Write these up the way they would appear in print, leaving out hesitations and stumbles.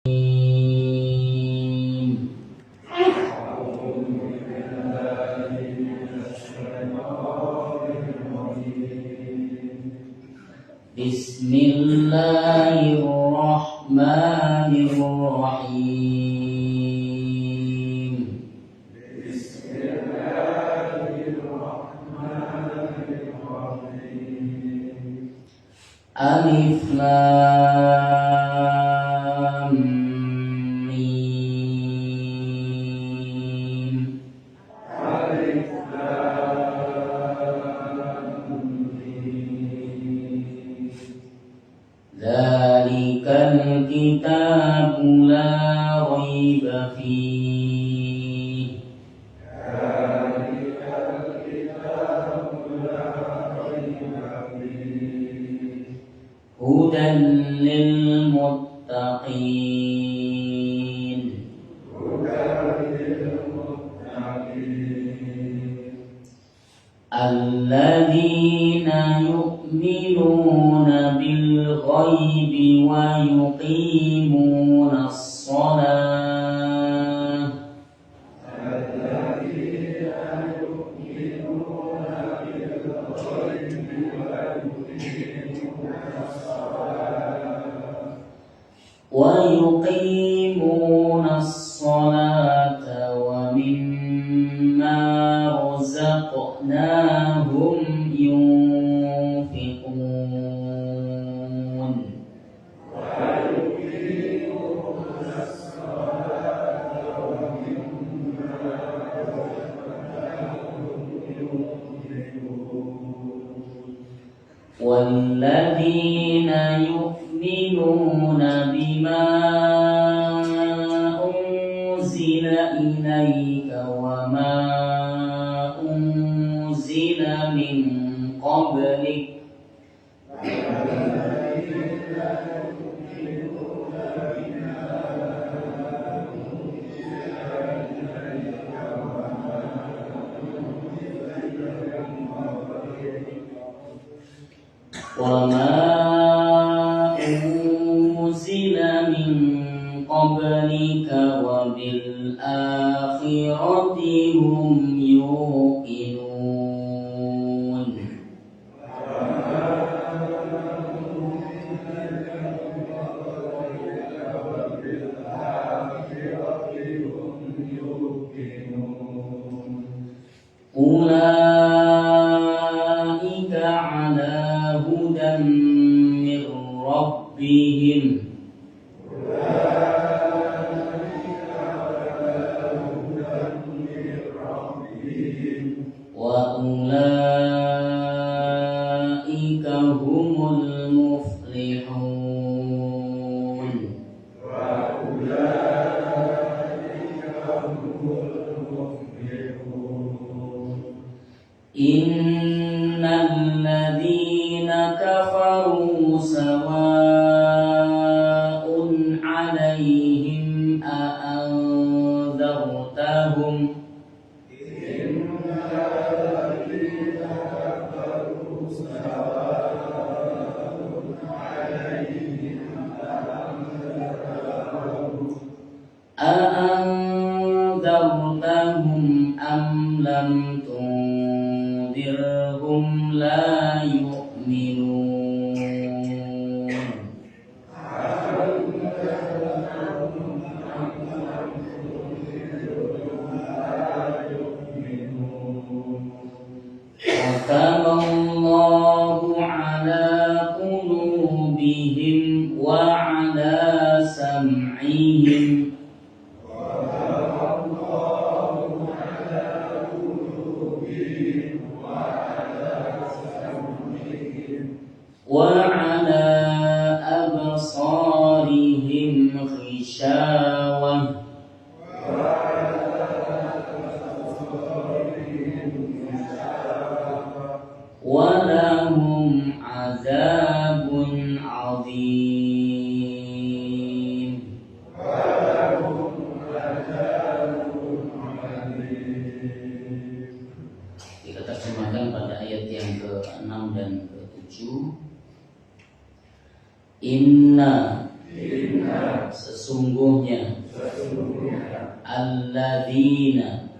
Bismillahirrahmanirrahim. Alif Lam Mim. Dzalikal kitabu la raiba fihi. Hudan lil muttaqin. Alladzina yu'minuna bil ghaibi wa yuqimunas shalah. ويقيمون الصلاة ومما رزقناهم ينفقون. والذين يؤمنون بما أنزل إليك وما أنزل من قبلك وبالآخرة هم يوقنون. أولئك على هدى من ربهم وأولئك هم المفلحون. إن الذين كفروا سواء عليهم أأنذرتهم أم لم تنذرهم لا يؤمنون. ختم الله على قلوبهم وعلى سمعهم وعلى أبصارهم غشاوة ولهم عذاب عظيم. Kita terjemahkan pada ayat yang ke-6 dan ke-7. Inna sesungguhnya alladzina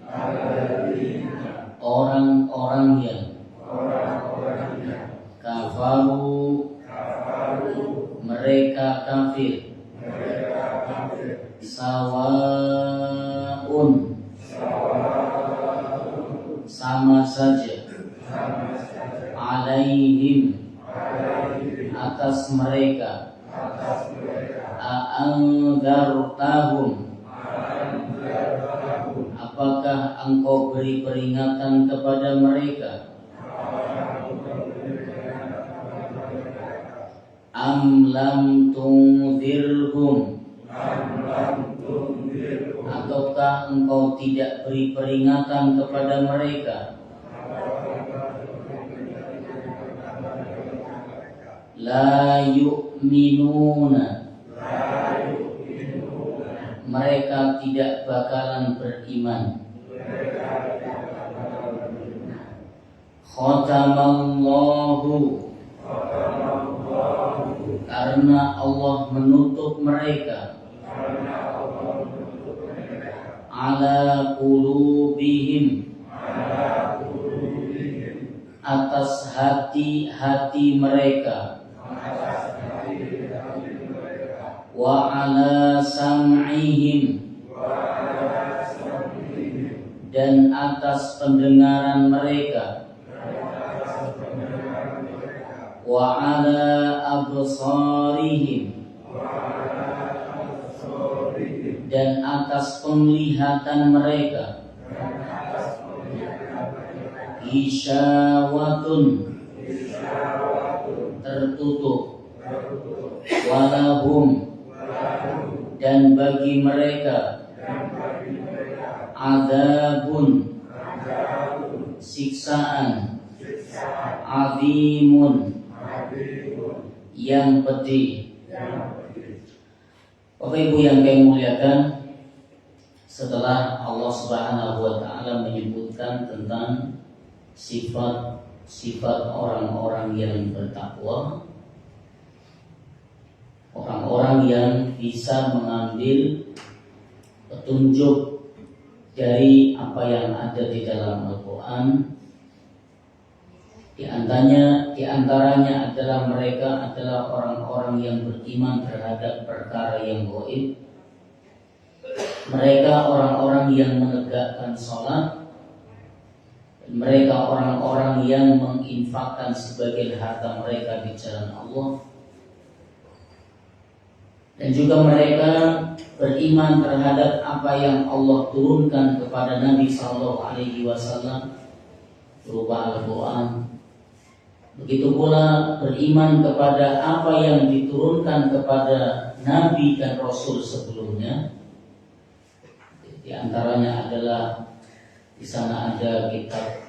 orang-orang yang kafaru mereka kafir sawaun sama saja alaihim atas mereka a'andzartahum apakah engkau beri peringatan kepada mereka am lam tunzirhum ataukah engkau tidak beri peringatan kepada mereka la yu'minuna mereka tidak bakalan beriman khatamallahu karena Allah menutup mereka ala qulubihim atas hati-hati mereka wa ala sam'ihim dan atas pendengaran mereka wa ala absarihim dan atas penglihatan mereka isyawatun tertutup walahum dan bagi mereka adzabun siksaan azimun yang pedih. Bapak Ibu yang kami muliakan, setelah Allah Subhanahu wa taala menyebutkan tentang sifat orang-orang yang bertakwa, orang-orang yang bisa mengambil petunjuk dari apa yang ada di dalam Al-Quran. Di antaranya adalah mereka adalah orang-orang yang beriman terhadap perkara yang gaib. Mereka orang-orang yang menegakkan sholat. Mereka orang-orang yang menginfakkan sebagian harta mereka di jalan Allah. Dan juga mereka beriman terhadap apa yang Allah turunkan kepada Nabi SAW berupa Al-Quran. Begitu pula beriman kepada apa yang diturunkan kepada Nabi dan Rasul sebelumnya. Di antaranya adalah di sana ada kitab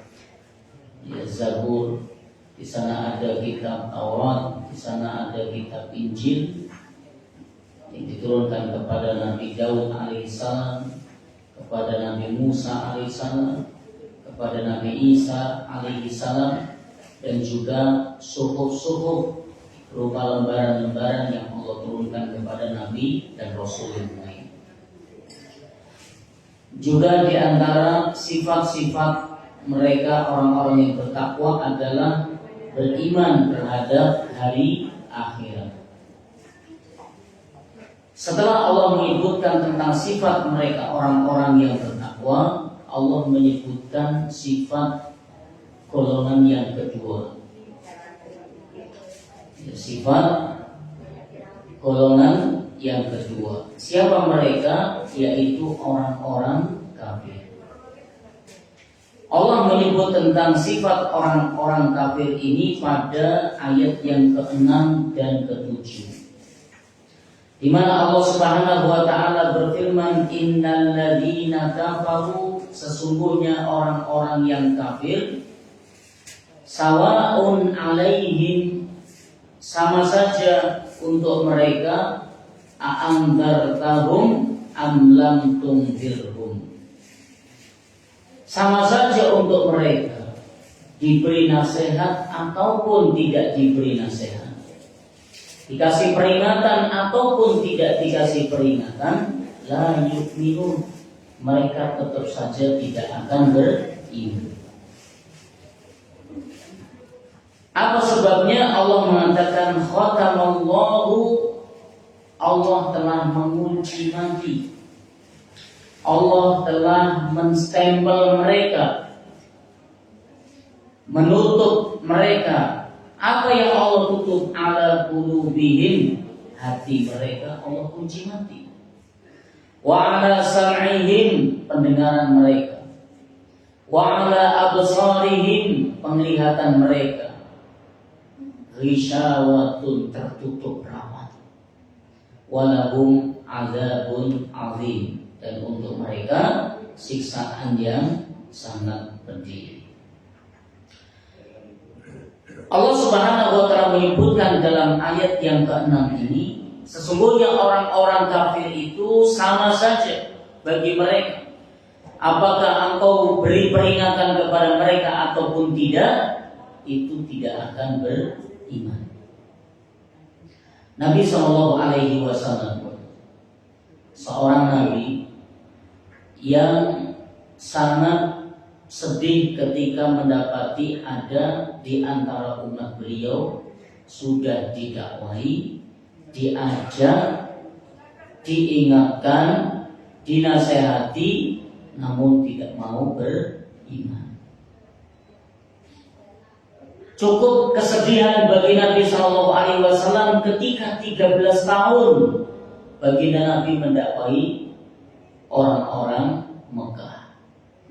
Zabur, di sana ada kitab Taurat, di sana ada kitab Injil yang diturunkan kepada Nabi Daud alaihissalam, kepada Nabi Musa alaihissalam, kepada Nabi Isa alaihissalam, dan juga suhuf-suhuf berupa lembaran-lembaran yang Allah turunkan kepada Nabi dan Rasul yang lain. Juga di antara sifat-sifat mereka orang-orang yang bertakwa adalah beriman terhadap hari akhirat. Setelah Allah menyebutkan tentang sifat mereka orang-orang yang bertakwa, Allah menyebutkan sifat golongan yang kedua. Sifat golongan yang kedua. Siapa mereka? Yaitu orang-orang kafir. Allah menyebut tentang sifat orang-orang kafir ini pada ayat yang ke-6 dan ke-7. Di mana Allah Subhanahu wa taala berfirman, "Innal ladzina kafaru", sesungguhnya orang-orang yang kafir, sawa'un alaihim, sama saja untuk mereka, a'andzartahum am lam tunzirhum, sama saja untuk mereka diberi nasihat ataupun tidak diberi nasihat. dikasih peringatan ataupun tidak dikasih peringatan, la yu'minun, mereka tetap saja tidak akan beriman. Apa sebabnya? Allah mengatakan khatamallahu, Allah telah mengunci nanti, Allah telah menstempel mereka, menutup mereka. Apa yang Allah tutup? Ala qulubihim, hati mereka Allah kunci mati. Wa ala sam'ihim, pendengaran mereka. Wa ala absarihim, penglihatan mereka. Ghisyawatun, tertutup rapat. Walahum azabun azim, dan untuk mereka siksaan yang sangat pedih. Allah Subhanahu wa taala menyebutkan dalam ayat yang ke-6 ini, sesungguhnya orang-orang kafir itu sama saja bagi mereka. Apakah engkau beri peringatan kepada mereka ataupun tidak, itu tidak akan beriman. Nabi Shallallahu Alaihi Wasallam, seorang nabi yang sangat sedih ketika mendapati ada di antara umat beliau sudah didakwai, diajak, diingatkan, dinasehati, namun tidak mau beriman. Cukup kesedihan bagi Nabi Shallallahu Alaihi Wasallam ketika 13 tahun baginda Nabi mendakwai orang-orang Mekah,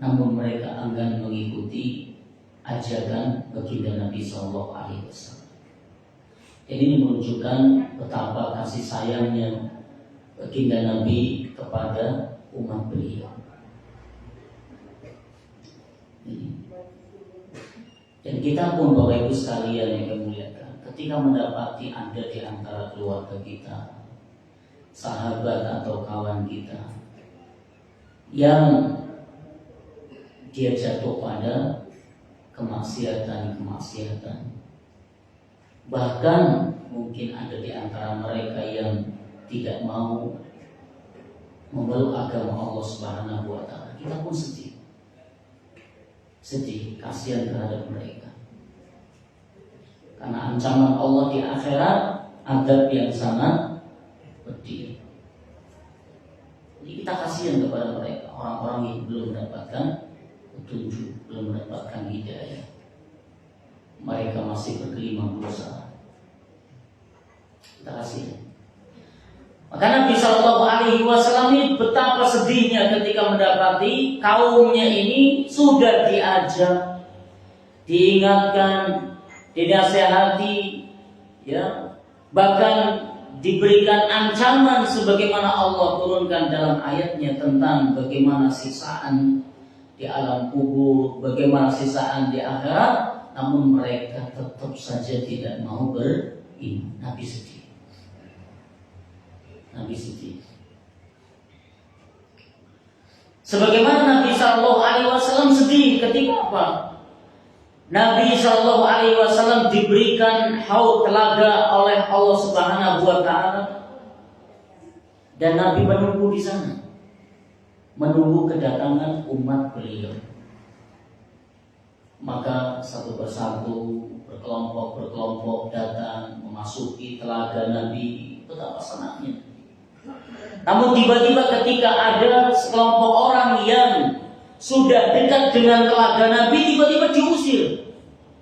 namun mereka enggan mengikuti ajakan baginda Nabi Shallallahu Alaihi Wasallam. Ini menunjukkan betapa kasih sayangnya baginda Nabi kepada umat beliau. Dan kita pun Bapak Ibu sekalian yang dimuliakan, ketika mendapati ada di antara keluarga kita, sahabat atau kawan kita yang dia jatuh pada kemaksiatan, bahkan mungkin ada di antara mereka yang tidak mau memeluk agama Allah Subhanahu wa taala, kita pun sedih, kasihan terhadap mereka. Karena ancaman Allah di akhirat, azab yang sangat pedih. Jadi kita kasihan kepada mereka, orang-orang yang belum mendapatkan petunjuk, belum mendapatkan hidayah. Mereka masih bergelimang berusaha. Kita kasihan. Maka Nabi Shallallahu Alaihi Wasallam ini betapa sedihnya ketika mendapati kaumnya ini sudah diajak, diingatkan, dinasehati, ya, bahkan diberikan ancaman sebagaimana Allah turunkan dalam ayatnya tentang bagaimana siksaan di alam kubur, bagaimana siksaan di akhirat, namun mereka tetap saja tidak mau beriman. Nabi sedih. Sebagaimana Nabi Shallallahu Alaihi Wasallam sedih ketika apa? Nabi Shallallahu Alaihi Wasallam diberikan haud telaga oleh Allah Subhanahu wa taala, dan Nabi menunggu di sana, menunggu kedatangan umat beliau. Maka satu persatu, berkelompok datang memasuki telaga Nabi. Betapa senangnya. Namun tiba-tiba ketika ada sekelompok orang yang sudah dekat dengan telaga Nabi, tiba-tiba diusir.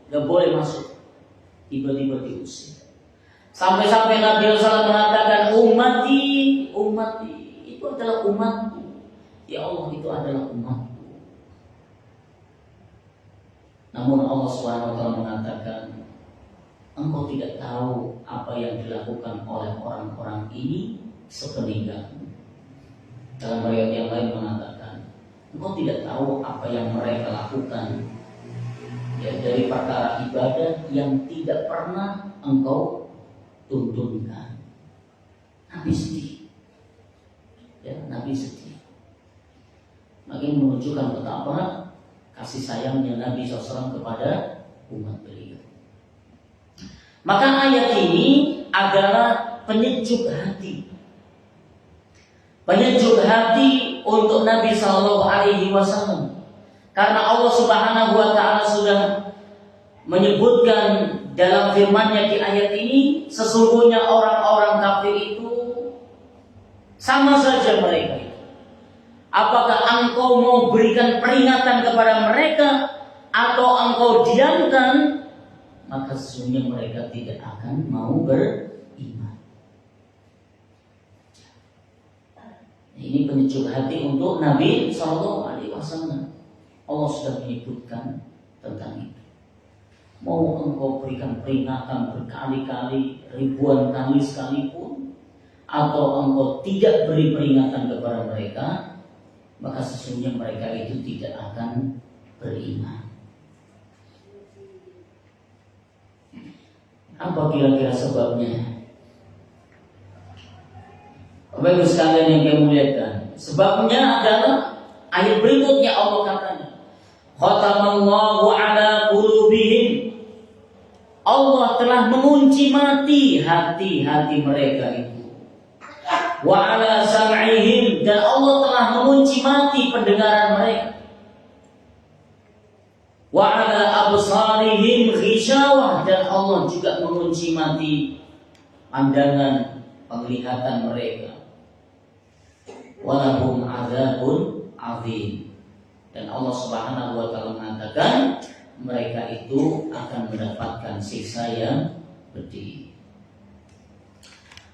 Gak boleh masuk. Tiba-tiba diusir. Sampai-sampai Nabi SAW mengatakan, ummati, itu adalah umatku. Ya Allah, itu adalah umatku. Namun Allah SWT mengatakan, engkau tidak tahu apa yang dilakukan oleh orang-orang ini sepeninggalmu. Dalam riwayat yang lain mengatakan, engkau tidak tahu apa yang mereka lakukan, ya, dari perkara ibadah yang tidak pernah engkau tuntunkan. Nabi sedih, ya, Nabi sedih. Makin menunjukkan betapa kasih sayangnya Nabi SAW kepada umat beliau. Maka ayat ini adalah penyejuk hati. Penyejuk hati untuk Nabi Shallallahu Alaihi Wasallam. Karena Allah Subhanahu Wa Taala sudah menyebutkan dalam firman-Nya di ayat ini, sesungguhnya orang-orang kafir itu sama saja mereka itu. Apakah engkau mau berikan peringatan kepada mereka atau engkau diamkan, maka sesungguhnya mereka tidak akan mau beriman. Ini penyejuk hati untuk Nabi Shallallahu Alaihi Wasallam. Allah sudah menyebutkan tentang itu. Mau engkau berikan peringatan berkali-kali, ribuan kali sekalipun, atau engkau tidak beri peringatan kepada mereka, maka sesungguhnya mereka itu tidak akan beriman. Apa kira-kira sebabnya? Bapak Ibu sekalian yang kami muliakan, sebabnya adalah ayat berikutnya Allah katanya, khatamallahu ala qulubihim. Allah telah mengunci mati hati-hati mereka itu. Wa ala sam'ihim, dan Allah telah mengunci mati pendengaran mereka. Wa ala absarihim ghishawah, dan Allah juga mengunci mati pandangan penglihatan mereka. Walahum adzabun adzim, dan Allah Subhanahu wa taala mengatakan mereka itu akan mendapatkan siksa yang pedih.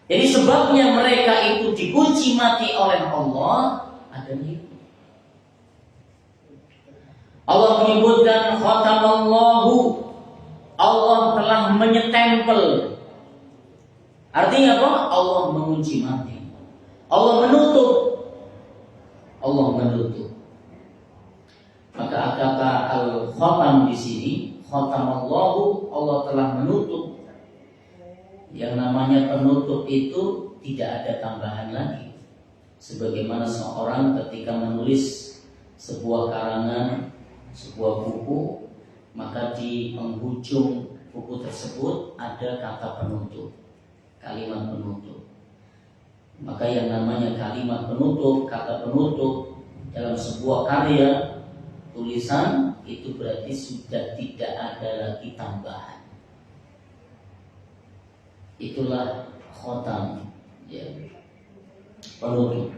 Jadi sebabnya mereka itu dikunci mati oleh Allah adalah itu. Allah menyebutkan khatamallahu, Allah telah menyetempel. Artinya apa? Allah mengunci mati. Allah menutup. Allah menutup. Maka kata al-khatam di sini, khatamallahu, Allah telah menutup. Yang namanya penutup itu tidak ada tambahan lagi. Sebagaimana seorang ketika menulis sebuah karangan, sebuah buku, maka di penghujung buku tersebut ada kata penutup, kalimat penutup. Maka yang namanya kalimat penutup, kata penutup dalam sebuah karya tulisan itu berarti sudah tidak ada lagi tambahan. Itulah khotam, ya, penutup.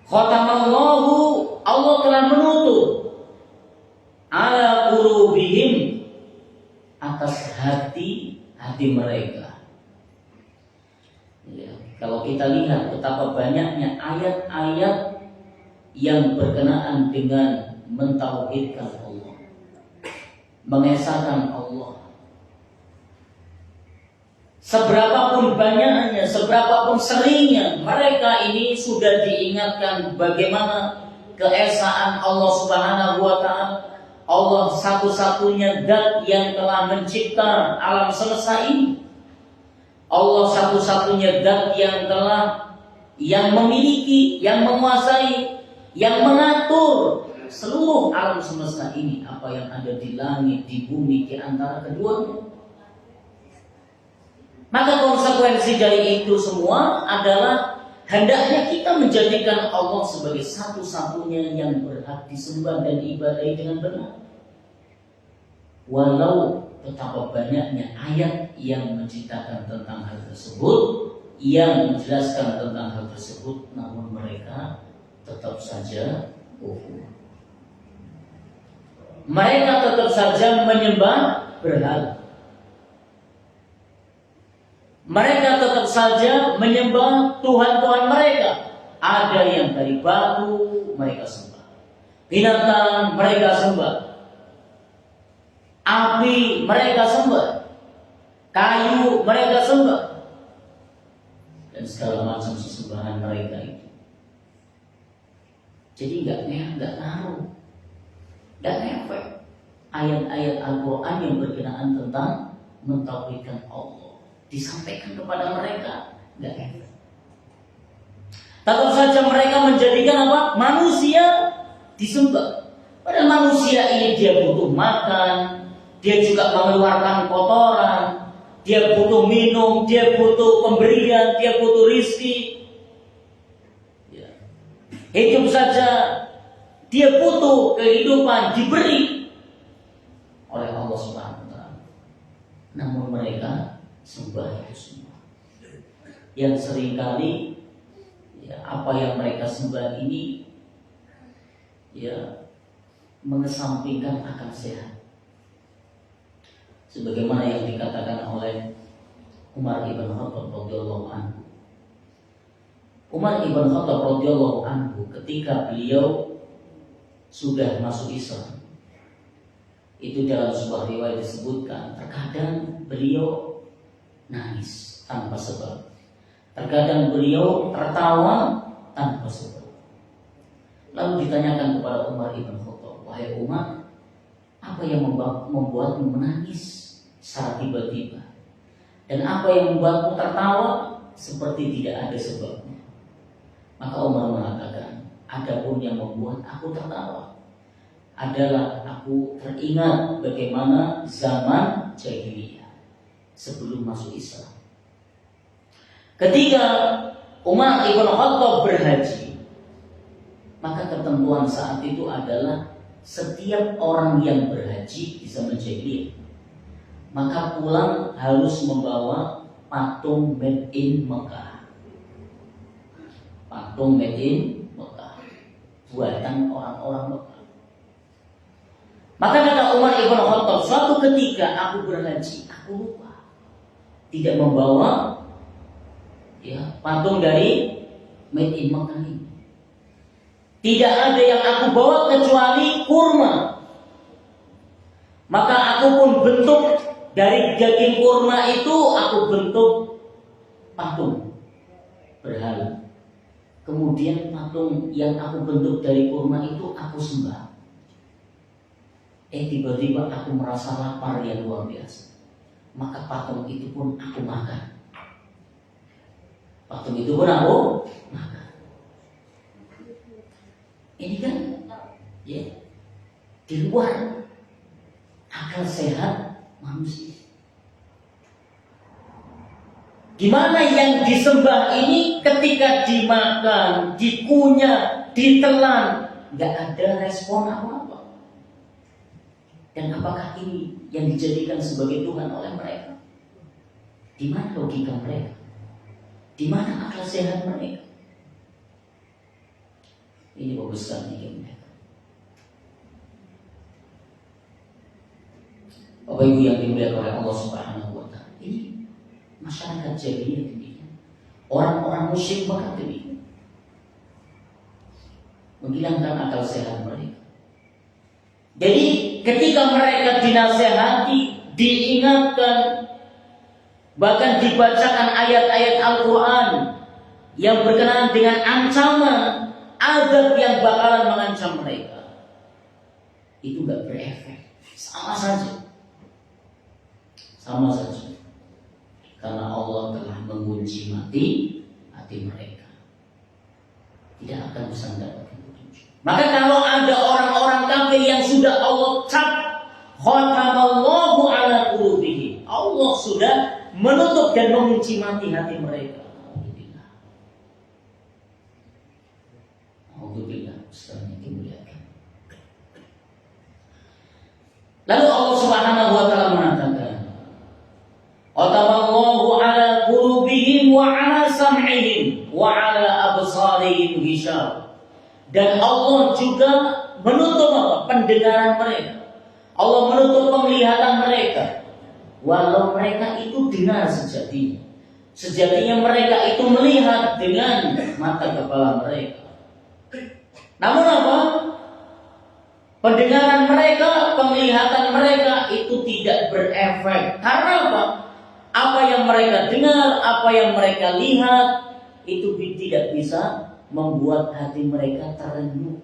Khotamallahu, Allah telah menutup ala qulubihim, atas hati mereka. Ya, kalau kita lihat betapa banyaknya ayat-ayat yang berkenaan dengan mentauhidkan Allah, mengesahkan Allah. Seberapapun banyaknya, seberapapun seringnya, mereka ini sudah diingatkan bagaimana keesaan Allah Subhanahu wa taala. Allah satu-satunya zat yang telah mencipta alam semesta ini. Allah satu-satunya zat yang memiliki, yang menguasai, yang mengatur seluruh alam semesta ini, apa yang ada di langit, di bumi, di antara keduanya. Maka konsekuensi dari itu semua adalah hendaknya kita menjadikan Allah sebagai satu-satunya yang berhak disembah dan diibadahi dengan benar. Walau betapa banyaknya ayat yang menceritakan tentang hal tersebut, yang menjelaskan tentang hal tersebut, namun mereka tetap saja kufur. Mereka tetap saja menyembah berhala. Mereka tetap saja menyembah Tuhan-Tuhan mereka. Ada yang dari batu mereka sembah, binatang mereka sembah, api mereka sembah, kayu mereka sembah, dan segala macam sesembahan mereka itu. Jadi nggak ngaruh, nggak efek ayat-ayat Al-Quran yang berkenaan tentang mentauhidkan Allah disampaikan kepada mereka, nggak efek. Tetap saja mereka menjadikan apa? Manusia disembah. Padahal manusia ini dia butuh makan, dia juga mengeluarkan kotoran, dia butuh minum, dia butuh pemberian, dia butuh rizki. Ya. Hidup saja dia butuh kehidupan diberi oleh Allah Subhanahu wa taala. Namun mereka sembah itu semua. Yang seringkali ya, apa yang mereka sembah ini ya mengesampingkan akal sehat. Sebagaimana yang dikatakan oleh Umar ibn Khattab radhiyallahu anhu. Umar ibn Khattab radhiyallahu anhu ketika beliau sudah masuk Islam, itu dalam sebuah riwayat disebutkan terkadang beliau nangis tanpa sebab, terkadang beliau tertawa tanpa sebab. Lalu ditanyakan kepada Umar ibn Khattab, wahai Umar, apa yang membuatmu menangis secara tiba-tiba, dan apa yang membuatmu tertawa seperti tidak ada sebabnya? Maka Umar mengatakan, adapun yang membuat aku tertawa adalah aku teringat bagaimana zaman jahiliyah sebelum masuk Islam. Ketika Umar ibn Khattab berhaji, maka ketentuan saat itu adalah setiap orang yang berhaji di zaman jahiliyah maka pulang harus membawa patung made in Mekah. Patung made in Mekah, buatan orang-orang Mekah. Maka kata Umar ibn Khattab, suatu ketika aku berhaji, aku lupa tidak membawa ya patung dari made in Mekah ini. Tidak ada yang aku bawa kecuali kurma. Maka aku pun bentuk dari daging kurma itu, aku bentuk patung berhala. Kemudian patung yang aku bentuk dari kurma itu aku sembah. Tiba-tiba aku merasa lapar yang luar biasa. Maka patung itu pun aku makan. Patung itu pun aku makan. Ini kan ya di luar akal sehat manusia. Gimana yang disembah ini ketika dimakan, dikunyah, ditelan, nggak ada respon apa-apa. Dan apakah ini yang dijadikan sebagai Tuhan oleh mereka? Di mana logika mereka? Di mana akal sehat mereka? Ini bagusan dikit mereka. Bapak Ibu yang dimuliakan oleh Allah Subhanahu wa taala. Ini masyarakat jahiliyah demikian. Orang-orang musyrik Mekah demikian. Menghilangkan akal sehat mereka. Jadi ketika mereka dinasehati, diingatkan, bahkan dibacakan ayat-ayat Al-Quran yang berkenaan dengan ancaman azab yang bakalan mengancam mereka, itu gak berefek. Sama saja. Karena Allah telah mengunci hati mereka, tidak akan bisa mendapatkan petunjuk. Maka kalau ada orang-orang kafir yang sudah Allah cap khatamallahu ala qulubihim, Allah sudah menutup dan mengunci hati mereka. Alhamdulillah, Ustaznya dimuliakan. Lalu Allah Subhanahu wa taala mengatakan, khatamallahu ala qulubihim wa ala sam'ihim wa ala absarihim ghishab. Dan Allah juga menutup pendengaran mereka. Allah menutup penglihatan mereka. Walau mereka itu dengar sejatinya. Sejatinya mereka itu melihat dengan mata kepala mereka. Namun apa? Pendengaran mereka, penglihatan mereka itu tidak berefek. Karena apa? Apa yang mereka dengar, apa yang mereka lihat itu tidak bisa membuat hati mereka terenyuh,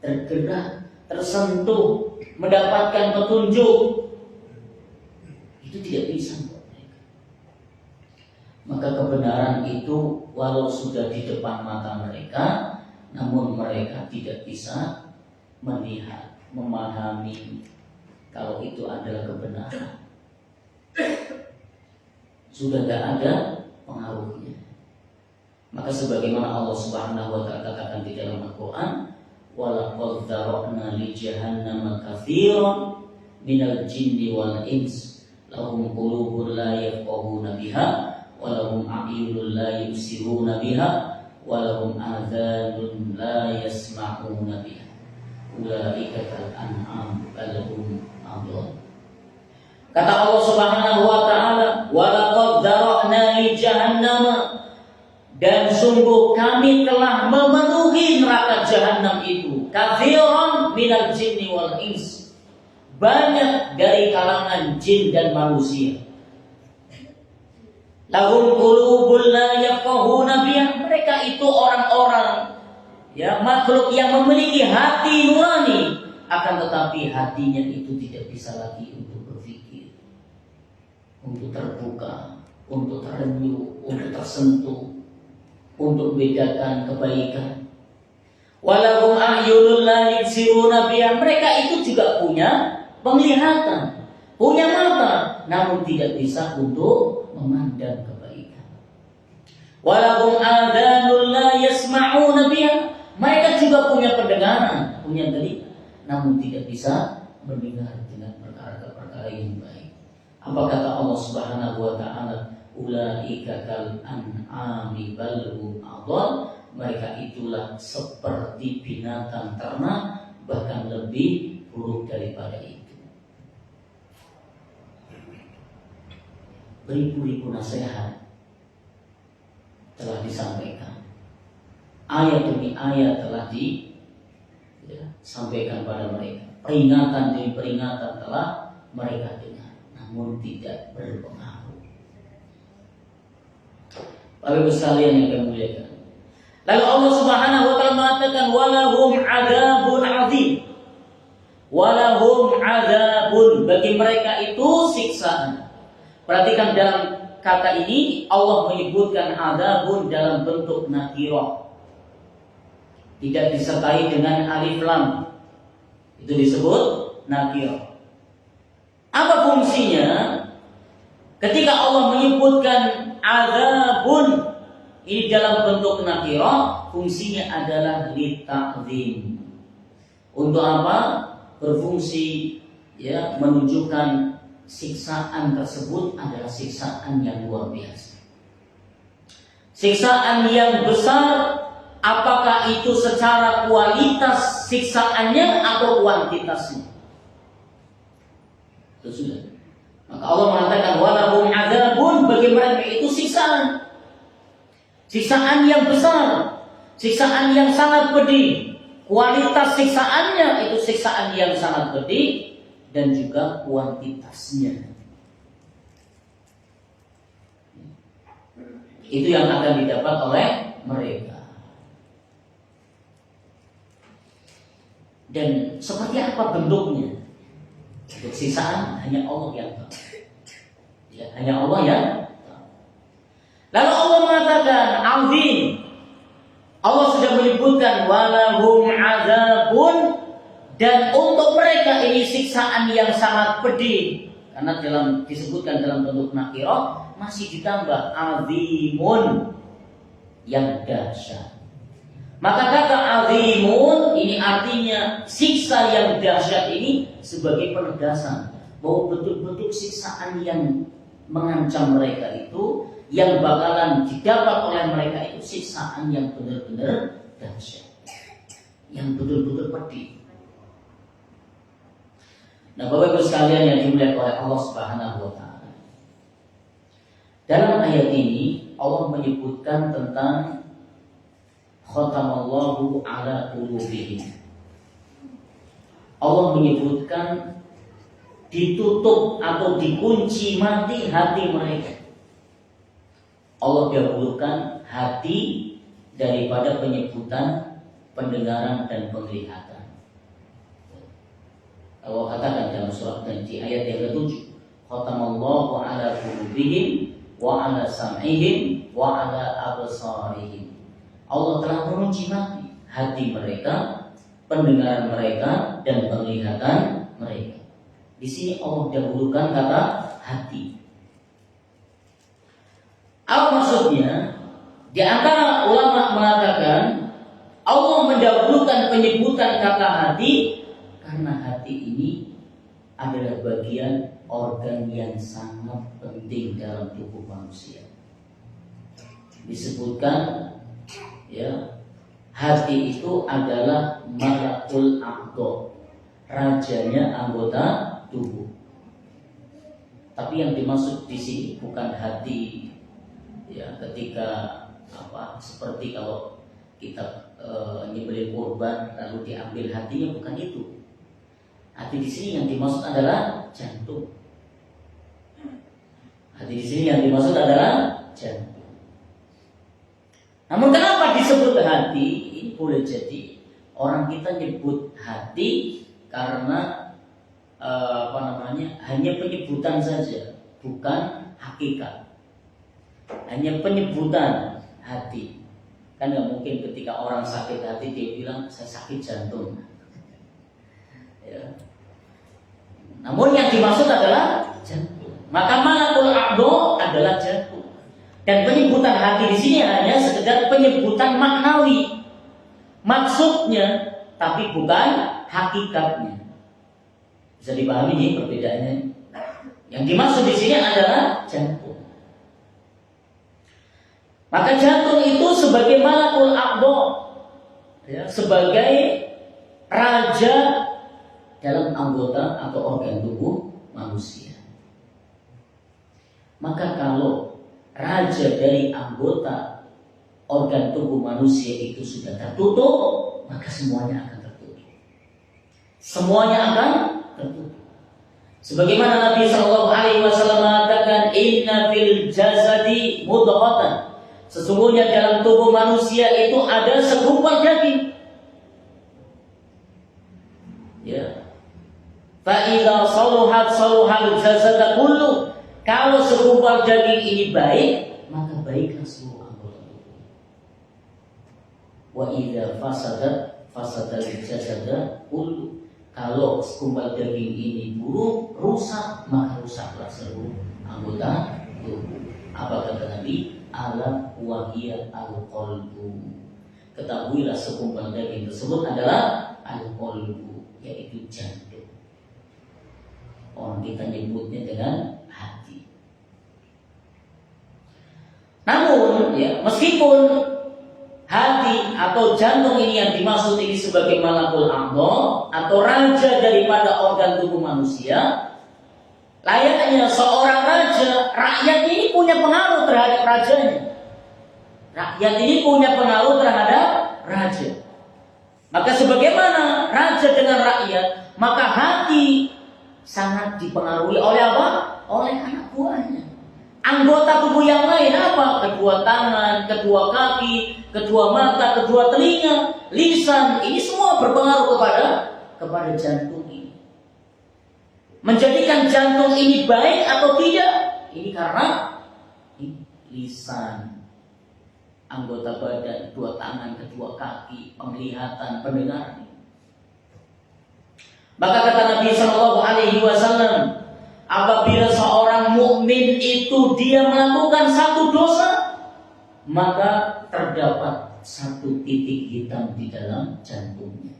tergerak, tersentuh, mendapatkan petunjuk. Itu tidak bisa buat mereka. Maka kebenaran itu walau sudah di depan mata mereka, namun mereka tidak bisa melihat, memahami kalau itu adalah kebenaran. sudah tidak ada pengaruhnya. Maka sebagaimana Allah Subhanahu wa taala katakan di dalam Al-Qur'an, walaqad dzara'na li jahannama katsiran minal jinni wal ins lahum qulubun la yafqahuna biha wa lahum a'yunun la yubsiruna biha wa lahum adhanun la yasma'una biha ulaika kal an'am bal hum adall. Kata Allah Subhanahu wa taala, walaqad dzara'na li jahannama, dan sungguh kami telah memenuhi neraka jahanam itu katsiran minal jinni wal ins, banyak dari kalangan jin dan manusia. Lahum qulubun la yafqahuna biha, mereka itu orang-orang makhluk yang memiliki hati nurani, akan tetapi hatinya itu tidak bisa lagi untuk berpikir, untuk terbuka, untuk terenyuh, untuk tersentuh, untuk membedakan kebaikan. Walahum a'yunun la yubsiruna biha, mereka itu juga punya penglihatan, punya mata, namun tidak bisa untuk memandang kebaikan. Walahum adhanun la yasma'una biha, mereka juga punya pendengaran, punya telinga, namun tidak bisa mendengar dengan perkara-perkara yang baik. Apa kata Allah Subhanahu wa taala? Ulaika kal an'ami bal hum adall, mereka itulah seperti binatang ternak, bahkan lebih buruk daripada itu. Beribu-ribu nasihat telah disampaikan, ayat demi ayat telah disampaikan pada mereka, peringatan demi peringatan telah mereka dengar, namun tidak berpengaruh. Bapak Ibu sekalian yang kami muliakan, lalu Allah Subhanahu wa taala mengatakan walahum adzabun azim, walahum adzabun, bagi mereka itu siksaan. Perhatikan dalam kata ini Allah menyebutkan adzabun dalam bentuk nakirah, tidak disertai dengan alif lam, itu disebut nakirah. Apa fungsinya? Ketika Allah menyebutkan adzabun ini dalam bentuk nakirah, fungsinya adalah lita'zim. Untuk apa? Berfungsi menunjukkan siksaan tersebut adalah siksaan yang luar biasa, siksaan yang besar. Apakah itu secara kualitas siksaannya atau kuantitasnya? Itu sudah. Maka Allah mengatakan walahum adzabun, bagi mereka itu siksaan, siksaan yang besar, siksaan yang sangat pedih. Kualitas siksaannya itu siksaan yang sangat pedih, dan juga kuantitasnya. Itu yang akan didapat oleh mereka. Dan seperti apa bentuknya? Untuk siksaan hanya Allah yang tahu. Hanya Allah yang tahu. Lalu Allah mengatakan azim. Allah sudah menyebutkan walahum adzabun, dan untuk mereka ini siksaan yang sangat pedih. Karena disebutkan dalam bentuk nakirah, masih ditambah azimun, yang dahsyat. Maka kata azimun ini artinya siksa yang dahsyat ini sebagai penegasan bahwa bentuk-bentuk siksaan yang mengancam mereka itu, yang bakalan didapat oleh mereka itu siksaan yang benar-benar dahsyat, yang betul-betul pedih. Nah, Bapak Ibu sekalian yang dimuliakan oleh Allah Subhanahu wa taala, dalam ayat ini Allah menyebutkan tentang khatamallahu ala qulubihim. Allah menyebutkan ditutup atau dikunci mati hati mereka. Allah dahulukan hati daripada penyebutan pendengaran dan penglihatan. Allah katakan dalam surat Najm ayat yang ke-7, khatamallahu ala qulubihim wa ala sam'ihim wa ala absarihim. Allah telah mengunci mati hati mereka, pendengaran mereka, dan penglihatan mereka. Di sini Allah dahulukan kata hati. Apa maksudnya? Di antara ulama mengatakan Allah mendahulukan penyebutan kata hati karena hati ini adalah bagian organ yang sangat penting dalam tubuh manusia. Disebutkan ya, hati itu adalah malakul a'dha, rajanya anggota tubuh. Tapi yang dimaksud di sini bukan hati ya ketika seperti kalau kita nyembelih kurban lalu diambil hatinya, bukan itu. Hati di sini yang dimaksud adalah jantung. Hati di sini yang dimaksud adalah jantung. Namun kenapa disebut hati? Ini boleh jadi orang kita nyebut hati karena hanya penyebutan saja, bukan hakikat. Hanya penyebutan hati. Kan nggak mungkin ketika orang sakit hati dia bilang saya sakit jantung. Ya. Namun yang dimaksud adalah jantung. Maka malakul a'dha adalah jantung. Dan penyebutan hati di sini hanya sekedar penyebutan maknawi. Maksudnya, tapi bukan hakikatnya. Bisa dipahami nih perbedaannya. Yang dimaksud di sini adalah jantung. Maka jantung itu sebagai malakul a'dha, ya, sebagai raja dalam anggota atau organ tubuh manusia. Maka kalau raja dari anggota organ tubuh manusia itu sudah tertutup, maka semuanya akan tertutup. Semuanya akan tertutup. Sebagaimana Nabi Shallallahu Alaihi Wasallam mengatakan, Inna fil jasadi mudghatan. Sesungguhnya dalam tubuh manusia itu ada segumpal daging. Ya. Fa'idha saluhat saluhal jasad kullu. Kalau segumpal daging ini baik, maka baiklah seluruh anggota tubuh. Wa idza fasadat fasadal jasad kullu. Kalau segumpal daging ini buruk, rusak, maka rusaklah seluruh anggota tubuh. Apa kata Nabi? Ala wahiyat al-qalbu. Ketahuilah segumpal daging tersebut adalah al-qalbu, yaitu jantung. Orang kita nyebutnya dengan hati. Namun ya, meskipun hati atau jantung ini yang dimaksud ini sebagai malakul a'dha atau raja daripada organ tubuh manusia, layaknya seorang raja, rakyat ini punya pengaruh terhadap rajanya. Rakyat ini punya pengaruh terhadap raja. Maka sebagaimana raja dengan rakyat, maka hati sangat dipengaruhi oleh apa? Oleh anak buahnya. Anggota tubuh yang lain apa? Kedua tangan, kedua kaki, kedua mata, kedua telinga, lisan. Ini semua berpengaruh kepada jantung ini. Menjadikan jantung ini baik atau tidak, ini karena lisan, anggota badan, kedua tangan, kedua kaki, penglihatan, pendengaran. Maka kata Nabi Shallallahu Alaihi Wasallam, apabila seorang mukmin itu dia melakukan satu dosa, maka terdapat satu titik hitam di dalam jantungnya.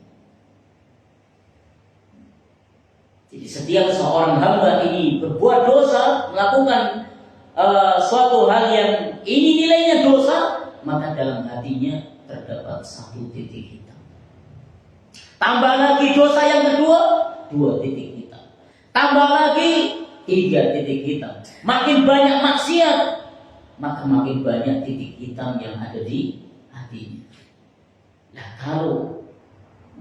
Jadi setiap seorang hamba ini berbuat dosa, melakukan suatu hal yang ini nilainya dosa, maka dalam hatinya terdapat satu titik hitam. Tambah lagi dosa yang kedua, 2 titik hitam. Tambah lagi 3 titik hitam. Makin banyak maksiat, maka makin banyak titik hitam yang ada di hatinya. Nah, kalau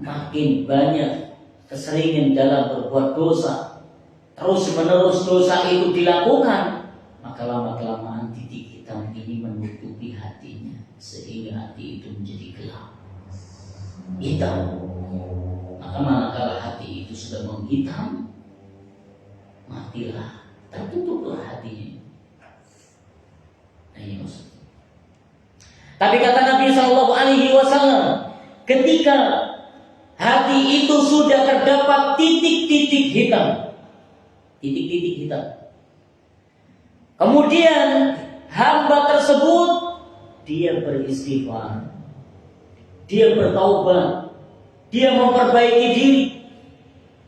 makin banyak keseringan dalam berbuat dosa, terus menerus dosa itu dilakukan, maka lama-kelamaan titik hitam ini menutupi hatinya, sehingga hati itu menjadi gelap, hitam. Maka manakala hati itu sudah menghitam, matilah, tertutuplah hatinya. Nah, ini maksudnya. Tapi kata Nabi Shallallahu Alaihi Wasallam, ketika hati itu sudah terdapat titik-titik hitam, kemudian hamba tersebut dia beristighfar, dia bertaubat, dia memperbaiki diri,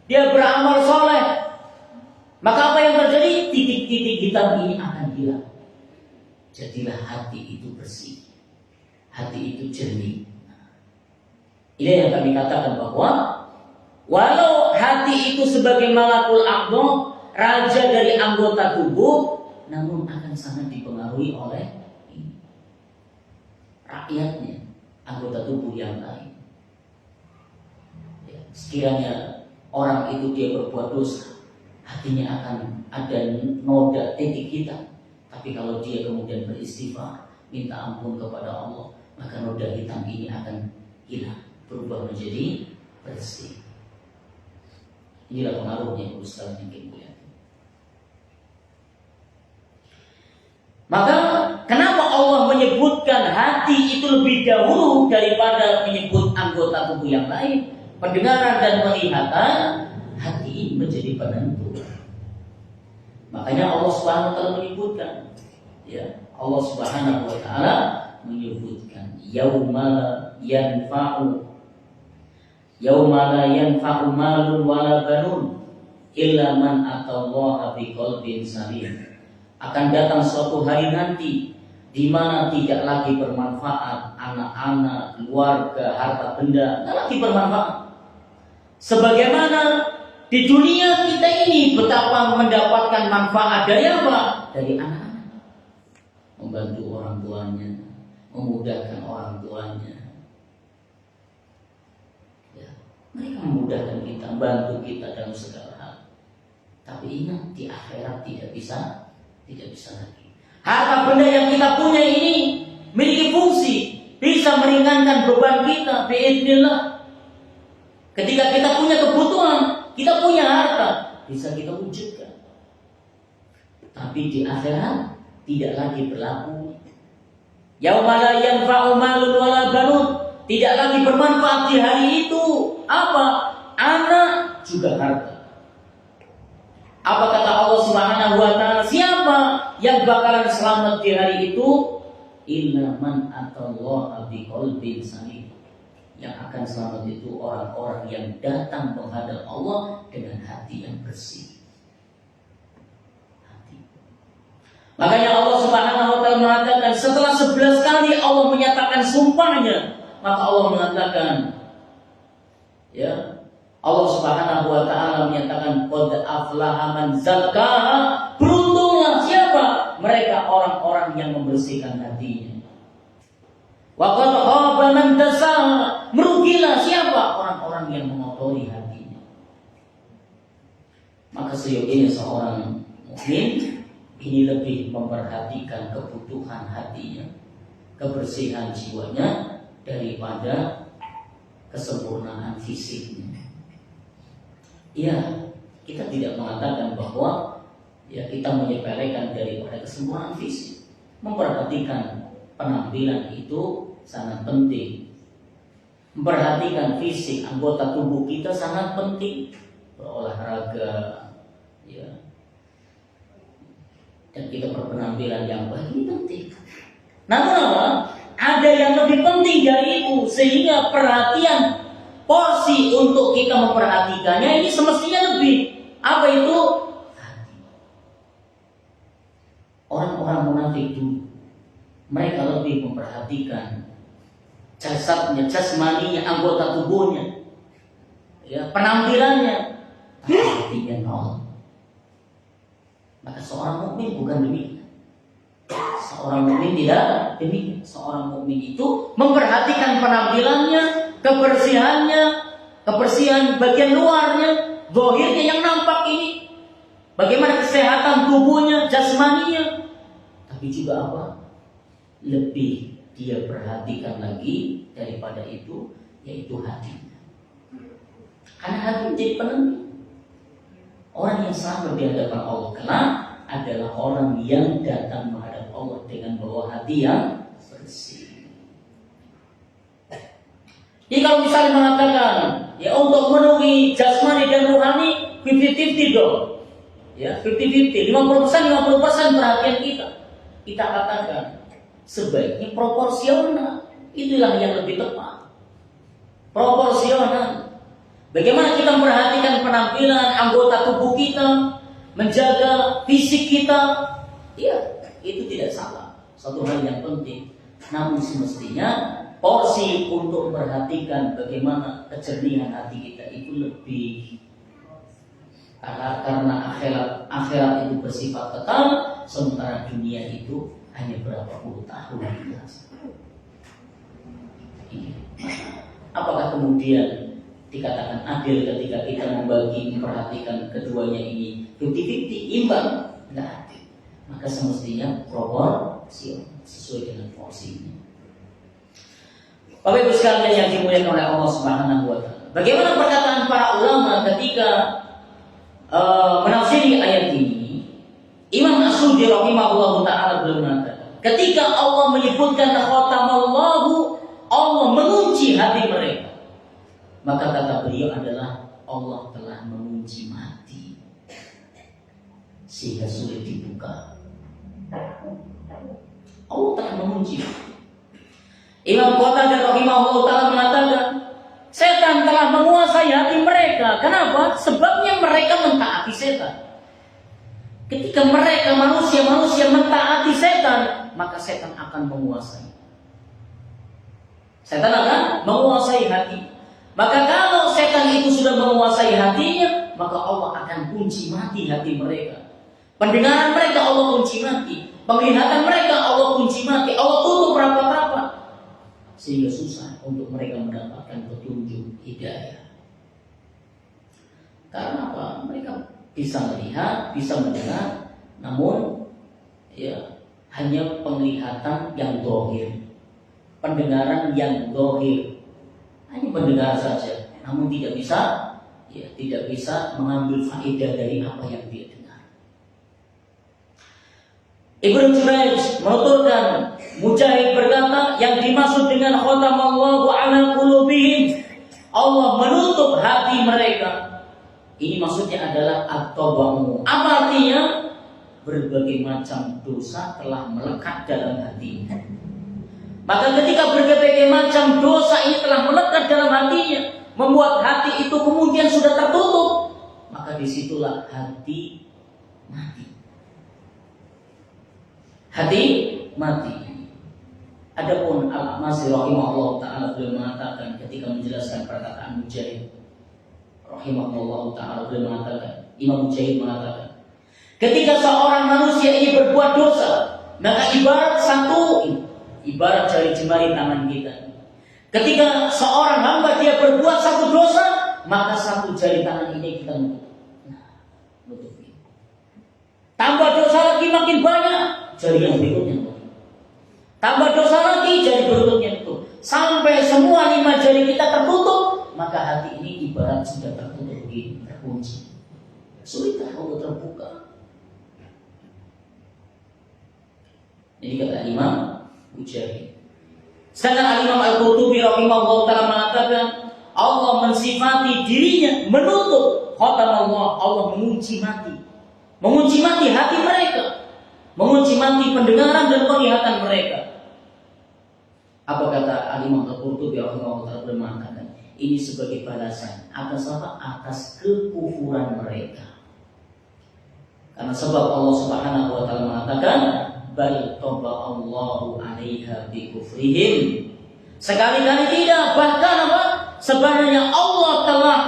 dia beramal soleh, maka apa yang terjadi? Titik-titik hitam ini akan hilang. Jadilah hati itu bersih, hati itu jernih. Ini yang kami katakan bahwa walau hati itu sebagai malakul aqdo, raja dari anggota tubuh, namun akan sangat dipengaruhi oleh rakyatnya, anggota tubuh yang lain. Ya, sekiranya orang itu dia berbuat dosa, hatinya akan ada noda titik hitam. Tapi kalau dia kemudian beristighfar, minta ampun kepada Allah, maka noda hitam ini akan hilang, berubah menjadi bersih. Inilah pengaruhnya Ustaz yang mulia. Maka kenapa Allah menyebutkan hati itu lebih dahulu daripada menyebut anggota tubuh yang lain? Pendengaran dan penglihatan, hati ini menjadi penentu. Makanya Allah Subhanahu wa taala menyebutkan, ya, Allah Subhanahu wa taala menyebutkan yaumala yanfa'u malun wala banun illa man atallaha biqalbin salim. Akan datang suatu hari nanti di mana tidak lagi bermanfaat anak-anak, keluarga, harta benda, tidak lagi bermanfaat. Sebagaimana di dunia kita ini betapa mendapatkan manfaat dari apa? Dari anak-anak. Membantu orang tuanya, memudahkan orang tuanya. Ya, mereka memudahkan kita, membantu kita dalam segala hal. Tapi ingat, di akhirat tidak bisa lagi. Harta benda yang kita punya ini memiliki fungsi, bisa meringankan beban kita, biidznillah. Ketika kita punya kebutuhan, kita punya harta, bisa kita wujudkan. Tapi di akhirat tidak lagi berlaku. Yauma la yanfa'u malun wala banun, tidak lagi bermanfaat di hari itu. Apa? Anak juga harta. Apa kata Allah Subhanahu wa taala? Siapa yang bakalan selamat di hari itu? Illa man atallaha biqalbin salim. Yang akan selamat itu orang-orang yang datang menghadap Allah dengan hati yang bersih. Makanya Allah Subhanahu wa taala mengatakan setelah 11 kali Allah menyatakan sumpahnya, maka Allah mengatakan, ya, Allah Subhanahu wa taala menyatakan qad aflaha man zakkaha, beruntunglah siapa? Mereka orang-orang yang membersihkan hatinya. Wa qad khaba man dassaha, merugilah siapa? Orang-orang yang mengotori hatinya. Maka seyogianya seorang mukmin ini lebih memperhatikan kebutuhan hatinya, kebersihan jiwanya daripada kesempurnaan fisiknya. Ya, kita tidak mengatakan bahwa ya kita menyepelekan daripada kesempurnaan fisik. Memperhatikan penampilan itu sangat penting. Memperhatikan fisik anggota tubuh kita sangat penting. Berolahraga, ya, dan kita berpenampilan yang baik ini penting. Namun apa? Ada yang lebih penting dari itu, sehingga perhatian porsi untuk kita memperhatikannya ini semestinya lebih. Apa itu? Hati. Orang-orang munafik itu mereka lebih memperhatikan jasadnya, jasmaninya, anggota tubuhnya, ya, penampilannya, tapi hatinya nol. Maka seorang mukmin bukan demikian. Seorang mukmin tidak demikian. Seorang mukmin itu memperhatikan penampilannya, kebersihannya, kebersihan bagian luarnya, zahirnya yang nampak ini, bagaimana kesehatan tubuhnya, jasmaninya. Tapi juga apa? Lebih dia perhatikan lagi daripada itu, yaitu hatinya. Karena hati menjadi penentu. Orang yang selamat di hadapan Allah kelak adalah orang yang datang menghadap Allah dengan bawa hati yang bersih. Jadi kalau misalnya mengatakan ya untuk memenuhi jasmani dan rohani 50-50 dong. Ya, 50-50, 50% perhatian kita. kita katakan sebaiknya proporsional. Itulah yang lebih tepat. Proporsional. Bagaimana kita memperhatikan penampilan anggota tubuh kita, menjaga fisik kita, ya itu tidak salah. Satu hal yang penting. Namun semestinya porsi untuk memperhatikan bagaimana kejernihan hati kita itu lebih. Karena akhirat itu bersifat kekal, sementara dunia itu hanya berapa puluh tahun. Apakah kemudian dikatakan adil ketika kita memperhatikan keduanya ini 50-50 imbang? Tidak adil. Maka semestinya proporsi sesuai dengan porsinya. Bapak Ibu sekalian yang dimuliakan oleh Allah Subhanahu wa taala. Bagaimana perkataan para ulama ketika menafsiri ayat ini? Imam As-Sudi rahimahullah taala beliau mengatakan, ketika Allah menyebutkan khatamallahu, Allah mengunci hati mereka, maka kata beliau adalah Allah telah mengunci hati sehingga sulit dibuka. Allah telah mengunci. Imam Qatadah rahimahullah taala mengatakan, setan telah menguasai hati mereka. Kenapa? Sebabnya mereka mentaati setan. Ketika mereka manusia mentaati setan, maka setan akan menguasai. Setan akan menguasai hati. Maka kalau setan itu sudah menguasai hatinya, maka Allah akan kunci mati hati mereka. Pendengaran mereka Allah kunci mati. Penglihatan mereka Allah kunci mati. Allah tutup rapat-rapat. Sehingga susah untuk mereka mendapatkan petunjuk hidayah. Karena apa? Mereka bisa melihat, bisa mendengar, namun ya hanya penglihatan yang zahir, pendengaran yang zahir, hanya mendengar saja, namun tidak bisa mengambil faedah dari apa yang dia dengar. Ibnu Jurayj menuturkan, Mujahid berkata, yang dimaksud dengan khatamallahu ala qulubihim, Allah menutup hati mereka. Ini maksudnya adalah at-tabamu. Apa artinya? Berbagai macam dosa telah melekat dalam hati. Maka ketika berbagai macam dosa ini telah melekat dalam hatinya, membuat hati itu kemudian sudah tertutup, maka disitulah hati mati. Hati mati. Adapun Al-Masri rahimahullah taala beliau mengatakan ketika menjelaskan perkataan Mujahid rahimahullah taala, beliau mengatakan, Imam Mujahid mengatakan, ketika seorang manusia ini berbuat dosa, maka ibarat jari jemari tangan kita. Ketika seorang hamba dia berbuat satu dosa, maka satu jari tangan ini kita nutup. Nutup. Tambah dosa lagi makin banyak, jari yang berikutnya. Tambah dosa lagi, jari berikutnya itu. Sampai semua 5 jari kita tertutup, maka hati ini ibarat sudah tertutup begini, terkunci. Sulitkah untuk terbuka? Ini kata Imam Mujahid. Sedangkan Imam Al-Qurtubi rahimahullah taala mengatakan, Allah mensifati dirinya menutup khatamallah, Allah mengunci mati. Mengunci mati hati mereka. Mengunci mati pendengaran dan penglihatan mereka. Apa kata Imam Al-Qurtubi rahimahullah taala mengatakan, ini sebagai balasan atas apa? Atas kekufuran mereka. Karena sebab Allah Subhanahu wa taala mengatakan, bal taba Allahu 'alaiha bi kufrihim. Sekali-kali tidak, bahkan apa? Sebenarnya Allah telah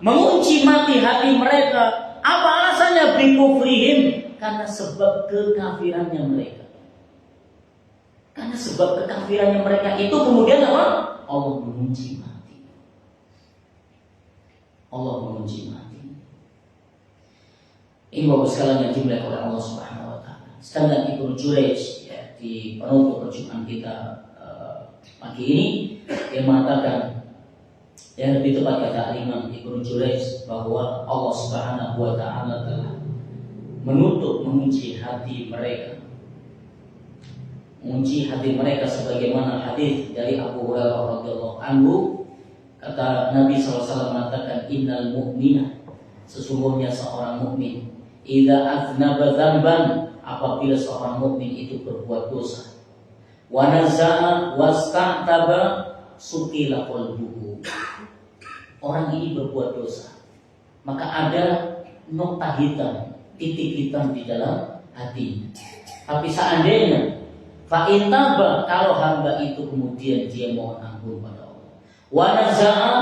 mengunci mati hati mereka. Apa alasannya? Bi kufrihim, karena sebab kekafirannya mereka. Karena sebab kekafirannya mereka itu kemudian apa? Allah mengunci mati. Allah mengunci mati. Ini bapak sekalian yang dimuliakan oleh Allah Subhanahu wa taala. Sedangkan Ibnu Jurayj ya, di penutup perjumpaan kita pagi ini, dia mengatakan, yang lebih tepat kata Imam Ibnu Jurayj, bahwa Allah Subhanahu wa taala telah menutup, mengunci hati mereka. Mengunci hati mereka sebagaimana hadis dari Abu Hurairah radhiyallahu anhu, kata Nabi SAW mengatakan, innal mu'mina, sesungguhnya seorang mukmin, idza aznaba dzamban, apabila seorang mukmin itu berbuat dosa. Wa naza'a wasta'taba sukila qalbuhu. Orang ini berbuat dosa, maka ada nokta hitam, titik hitam di dalam hati. Tapi seandainya fa'intaba, kalau hamba itu kemudian dia mohon ampun pada Allah, wa naza'a,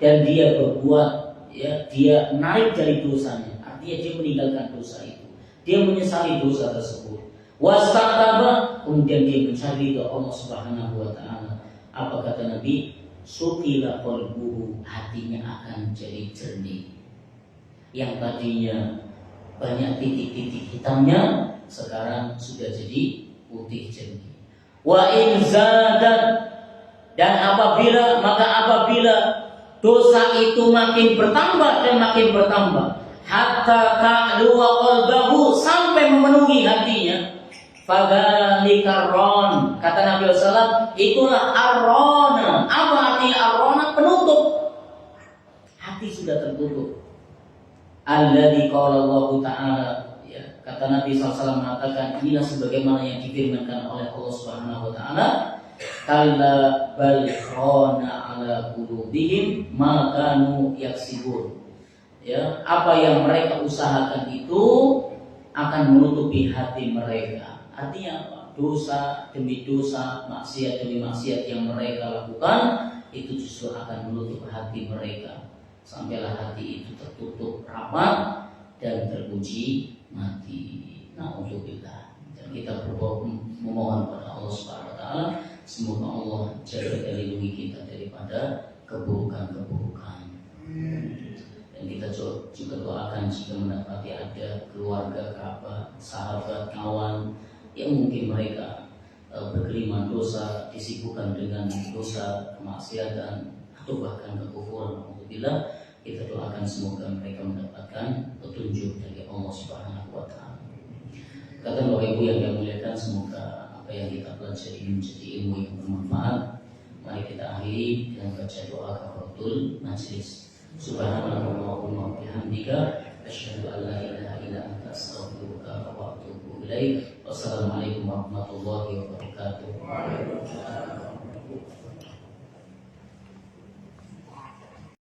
dan dia berbuat, ya, dia naik dari dosanya, artinya dia meninggalkan dosa itu, dia menyesali dosa tersebut, wasta'taba, kemudian dia mencari ke Allah Subhanahu wa taala. Apa kata Nabi? Sukila qalbuhu, hatinya akan jadi jernih. Yang tadinya banyak titik-titik hitamnya, sekarang sudah jadi putih jernih. Wa in zadat, dan apabila dosa itu makin bertambah dan makin bertambah, hatta ka'luwa qalbahu, sampai memenuhi hatinya, fadzalika ron, kata Nabi SAW, itulah arrona. Apa artinya arrona? Penutup. Hati sudah tertutup. Alladzi qala Allah Ta'ala, ya, kata Nabi SAW mengatakan, inilah sebagaimana yang difirmankan oleh Allah Subhanahu wa taala, kalla bal rana ala qulubihim ma kanu yaksibun. Ya, apa yang mereka usahakan itu akan menutupi hati mereka. Artinya apa? Dosa demi dosa, maksiat demi maksiat yang mereka lakukan itu justru akan menutup hati mereka, sampailah hati itu tertutup rapat dan teruji mati. Na'udzubillah. Dan kita memohon pada Allah Subhanahu wa taala, semoga Allah jaga dan lindungi kita daripada keburukan-keburukan. Dan kita juga doakan jika mendapati ada keluarga, kerabat, sahabat, kawan yang mungkin mereka bergelimang dosa, disibukkan dengan dosa, kemaksiatan, atau bahkan kekufuran. Alhamdulillah, kita doakan semoga mereka mendapatkan petunjuk dari Allah Subhanahu wa taala. Kata Bapak Ibu yang kami muliakan, semoga apa yang kita pelajari ini menjadi ilmu yang bermanfaat. Mari kita akhiri dengan baca doa kafaratul majelis. Subhanallahumma wa bihamdika, asyhadu an la ilaha illa anta, astaghfiruka wa atubu ilaik. Wassalamualaikum warahmatullahi wabarakatuh.